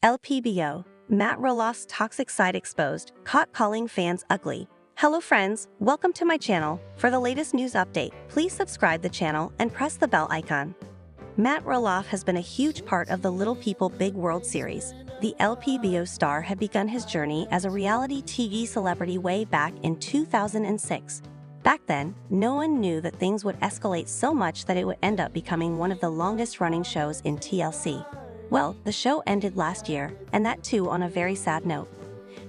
LPBW, Matt Roloff's toxic side exposed, caught calling fans ugly. Hello friends, welcome to my channel. For the latest news update, please subscribe the channel and press the bell icon. Matt Roloff has been a huge part of the Little People Big World series. The LPBW star had begun his journey as a reality TV celebrity way back in 2006. Back then, no one knew that things would escalate so much that it would end up becoming one of the longest-running shows in TLC. Well, the show ended last year, and that too on a very sad note.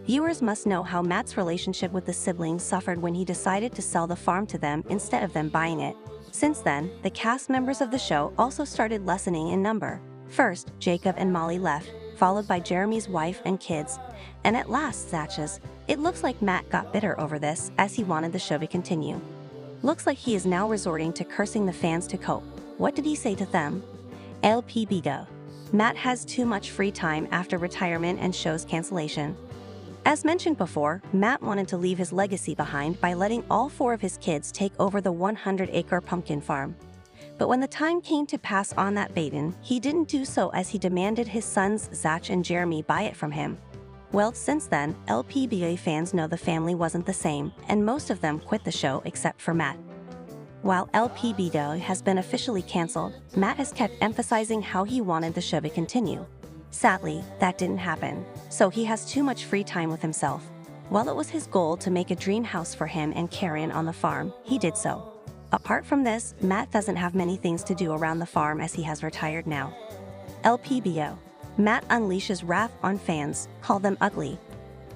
Viewers must know how Matt's relationship with the siblings suffered when he decided to sell the farm to them instead of them buying it. Since then, the cast members of the show also started lessening in number. First, Jacob and Molly left, followed by Jeremy's wife and kids, and at last Zach's. It looks like Matt got bitter over this, as he wanted the show to continue. Looks like he is now resorting to cursing the fans to cope. What did he say to them? LPBW. Matt has too much free time after retirement and show's cancellation. As mentioned before, Matt wanted to leave his legacy behind by letting all 4 of his kids take over the 100-acre pumpkin farm. But when the time came to pass on that baton, he didn't do so as he demanded his sons Zach and Jeremy buy it from him. Well, since then, LPBW fans know the family wasn't the same, and most of them quit the show except for Matt. While LPBW has been officially canceled, Matt has kept emphasizing how he wanted the show to continue. Sadly, that didn't happen, so he has too much free time with himself. While it was his goal to make a dream house for him and Karen on the farm, he did so. Apart from this, Matt doesn't have many things to do around the farm as he has retired now. LPBW. Matt unleashes wrath on fans, call them ugly.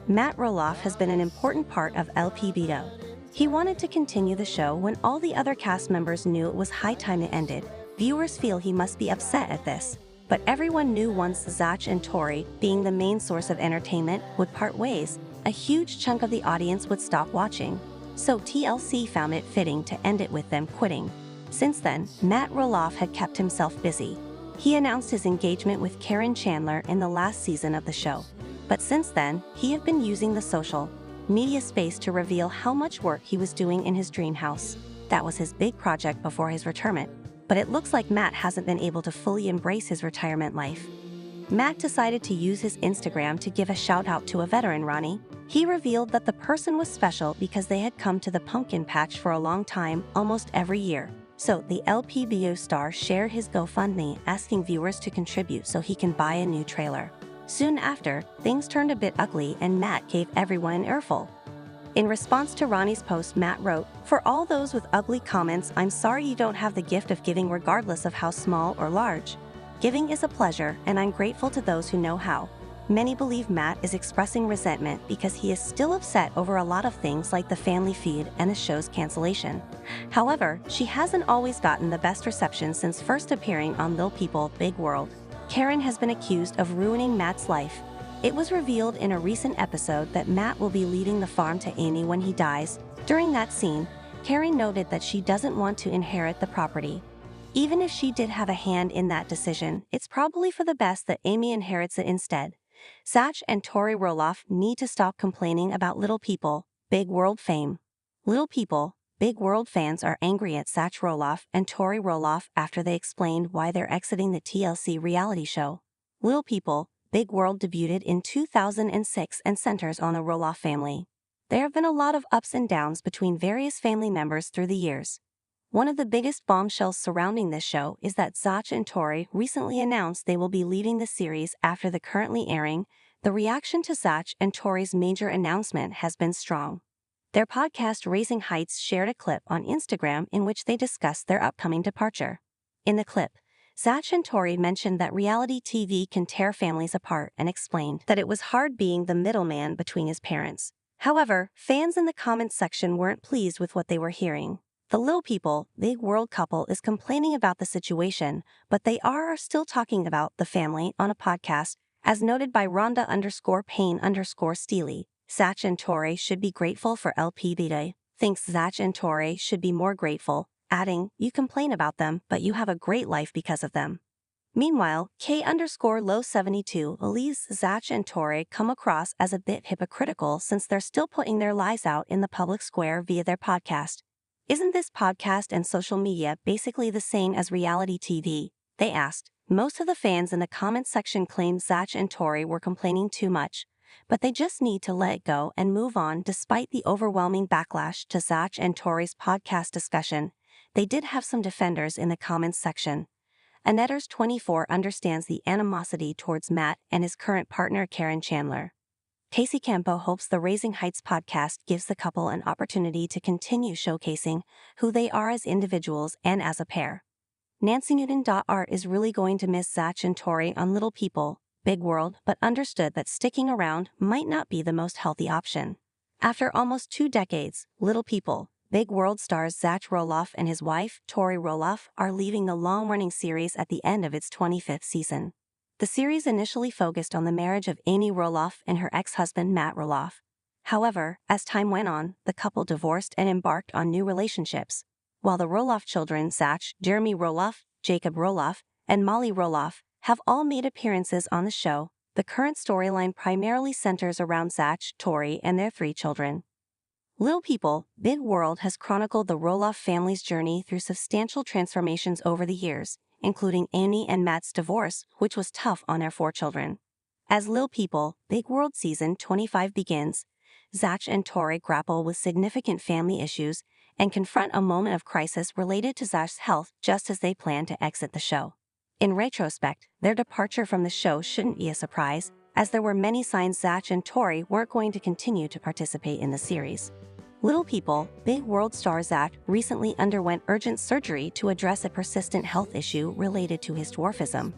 Matt Roloff has been an important part of LPBW. He wanted to continue the show when all the other cast members knew it was high time it ended. Viewers feel he must be upset at this. But everyone knew once Zach and Tori, being the main source of entertainment, would part ways, a huge chunk of the audience would stop watching. So TLC found it fitting to end it with them quitting. Since then, Matt Roloff had kept himself busy. He announced his engagement with Karen Chandler in the last season of the show. But since then, he had been using the social media space to reveal how much work he was doing in his dream house. That was his big project before his retirement. But it looks like Matt hasn't been able to fully embrace his retirement life. Matt decided to use his Instagram to give a shout out to a veteran, Ronnie. He revealed that the person was special because they had come to the pumpkin patch for a long time, almost every year. So the LPBW star shared his GoFundMe asking viewers to contribute so he can buy a new trailer. Soon after, things turned a bit ugly and Matt gave everyone an earful. In response to Ronnie's post, Matt wrote, "For all those with ugly comments, I'm sorry you don't have the gift of giving regardless of how small or large. Giving is a pleasure, and I'm grateful to those who know how." Many believe Matt is expressing resentment because he is still upset over a lot of things like the family feud and the show's cancellation. However, she hasn't always gotten the best reception since first appearing on Little People Big World. Karen has been accused of ruining Matt's life. It was revealed in a recent episode that Matt will be leaving the farm to Amy when he dies. During that scene, Karen noted that she doesn't want to inherit the property. Even if she did have a hand in that decision, it's probably for the best that Amy inherits it instead. Zach and Tori Roloff need to stop complaining about Little People Big World fame. Little People Big World fans are angry at Zach Roloff and Tori Roloff after they explained why they're exiting the TLC reality show. Little People Big World debuted in 2006 and centers on the Roloff family. There have been a lot of ups and downs between various family members through the years. One of the biggest bombshells surrounding this show is that Zach and Tori recently announced they will be leaving the series after the currently airing. The reaction to Zach and Tori's major announcement has been strong. Their podcast Raising Heights shared a clip on Instagram in which they discussed their upcoming departure. In the clip, Zach and Tori mentioned that reality TV can tear families apart and explained that it was hard being the middleman between his parents. However, fans in the comments section weren't pleased with what they were hearing. The Little People Big World couple is complaining about the situation, but they are still talking about the family on a podcast, as noted by Rhonda_Payne_Steely. Zach and Tori should be grateful for LPBW. Thinks Zach and Tori should be more grateful, adding, "You complain about them, but you have a great life because of them." Meanwhile, K_Low72 believes Zach and Tori come across as a bit hypocritical since they're still putting their lives out in the public square via their podcast. Isn't this podcast and social media basically the same as reality TV? They asked. Most of the fans in the comments section claimed Zach and Tori were complaining too much, but they just need to let it go and move on. Despite the overwhelming backlash to Zach and Tori's podcast discussion, they did have some defenders in the comments section. Anetters24 understands the animosity towards Matt and his current partner Karen Chandler. Casey Campo hopes the Raising Heights podcast gives the couple an opportunity to continue showcasing who they are as individuals and as a pair. Nancy Newton.art is really going to miss Zach and Tori on Little People, Big World, but understood that sticking around might not be the most healthy option. After almost 2 decades, Little People, Big World stars Zach Roloff and his wife, Tori Roloff, are leaving the long-running series at the end of its 25th season. The series initially focused on the marriage of Amy Roloff and her ex-husband Matt Roloff. However, as time went on, the couple divorced and embarked on new relationships. While the Roloff children Zach, Jeremy Roloff, Jacob Roloff, and Molly Roloff have all made appearances on the show, the current storyline primarily centers around Zach, Tori, and their 3 children. Little People, Big World has chronicled the Roloff family's journey through substantial transformations over the years, including Amy and Matt's divorce, which was tough on their 4 children. As Little People, Big World Season 25 begins, Zach and Tori grapple with significant family issues and confront a moment of crisis related to Zach's health just as they plan to exit the show. In retrospect, their departure from the show shouldn't be a surprise, as there were many signs Zach and Tori weren't going to continue to participate in the series. Little People, Big World star Zach recently underwent urgent surgery to address a persistent health issue related to his dwarfism.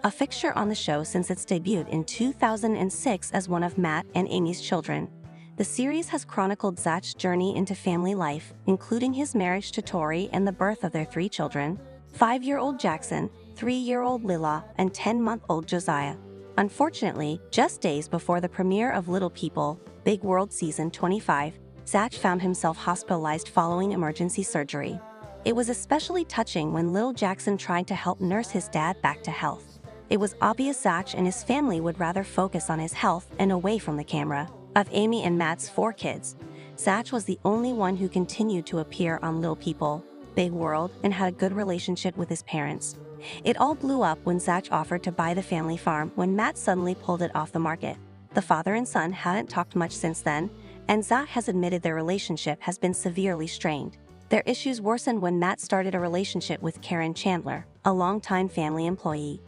A fixture on the show since its debut in 2006 as one of Matt and Amy's children, the series has chronicled Zach's journey into family life, including his marriage to Tori and the birth of their 3 children, 5-year-old Jackson, 3-year-old Lila, and 10-month-old Josiah. Unfortunately, just days before the premiere of Little People, Big World Season 25, Zach found himself hospitalized following emergency surgery. It was especially touching when little Jackson tried to help nurse his dad back to health. It was obvious Zach and his family would rather focus on his health and away from the camera. Of Amy and Matt's 4 kids, Zach was the only one who continued to appear on Little People, Big World, and had a good relationship with his parents. It all blew up when Zach offered to buy the family farm when Matt suddenly pulled it off the market. The father and son hadn't talked much since then, and Zach has admitted their relationship has been severely strained. Their issues worsened when Matt started a relationship with Karen Chandler, a longtime family employee.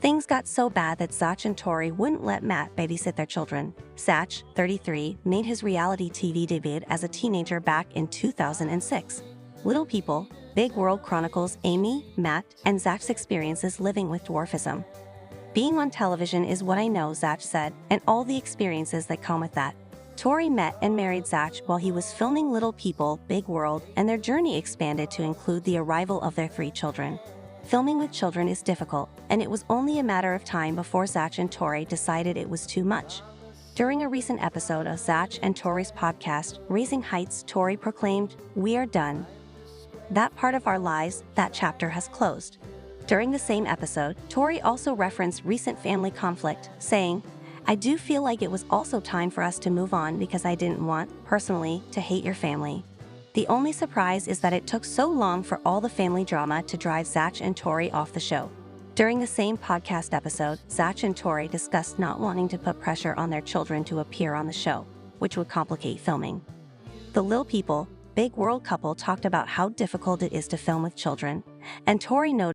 Things got so bad that Zach and Tori wouldn't let Matt babysit their children. Zach, 33, made his reality TV debut as a teenager back in 2006. Little People, Big World chronicles Amy, Matt, and Zach's experiences living with dwarfism. Being on television is what I know, Zach said, and all the experiences that come with that. Tori met and married Zach while he was filming Little People, Big World, and their journey expanded to include the arrival of their 3 children. Filming with children is difficult, and it was only a matter of time before Zach and Tori decided it was too much. During a recent episode of Zach and Tori's podcast, Raising Heights, Tori proclaimed, "We are done. That part of our lives, that chapter has closed." During the same episode, Tori also referenced recent family conflict, saying, "I do feel like it was also time for us to move on because I didn't want, personally, to hate your family." The only surprise is that it took so long for all the family drama to drive Zach and Tori off the show. During the same podcast episode, Zach and Tori discussed not wanting to put pressure on their children to appear on the show, which would complicate filming. The Little People, Big World couple talked about how difficult it is to film with children, and Tori noted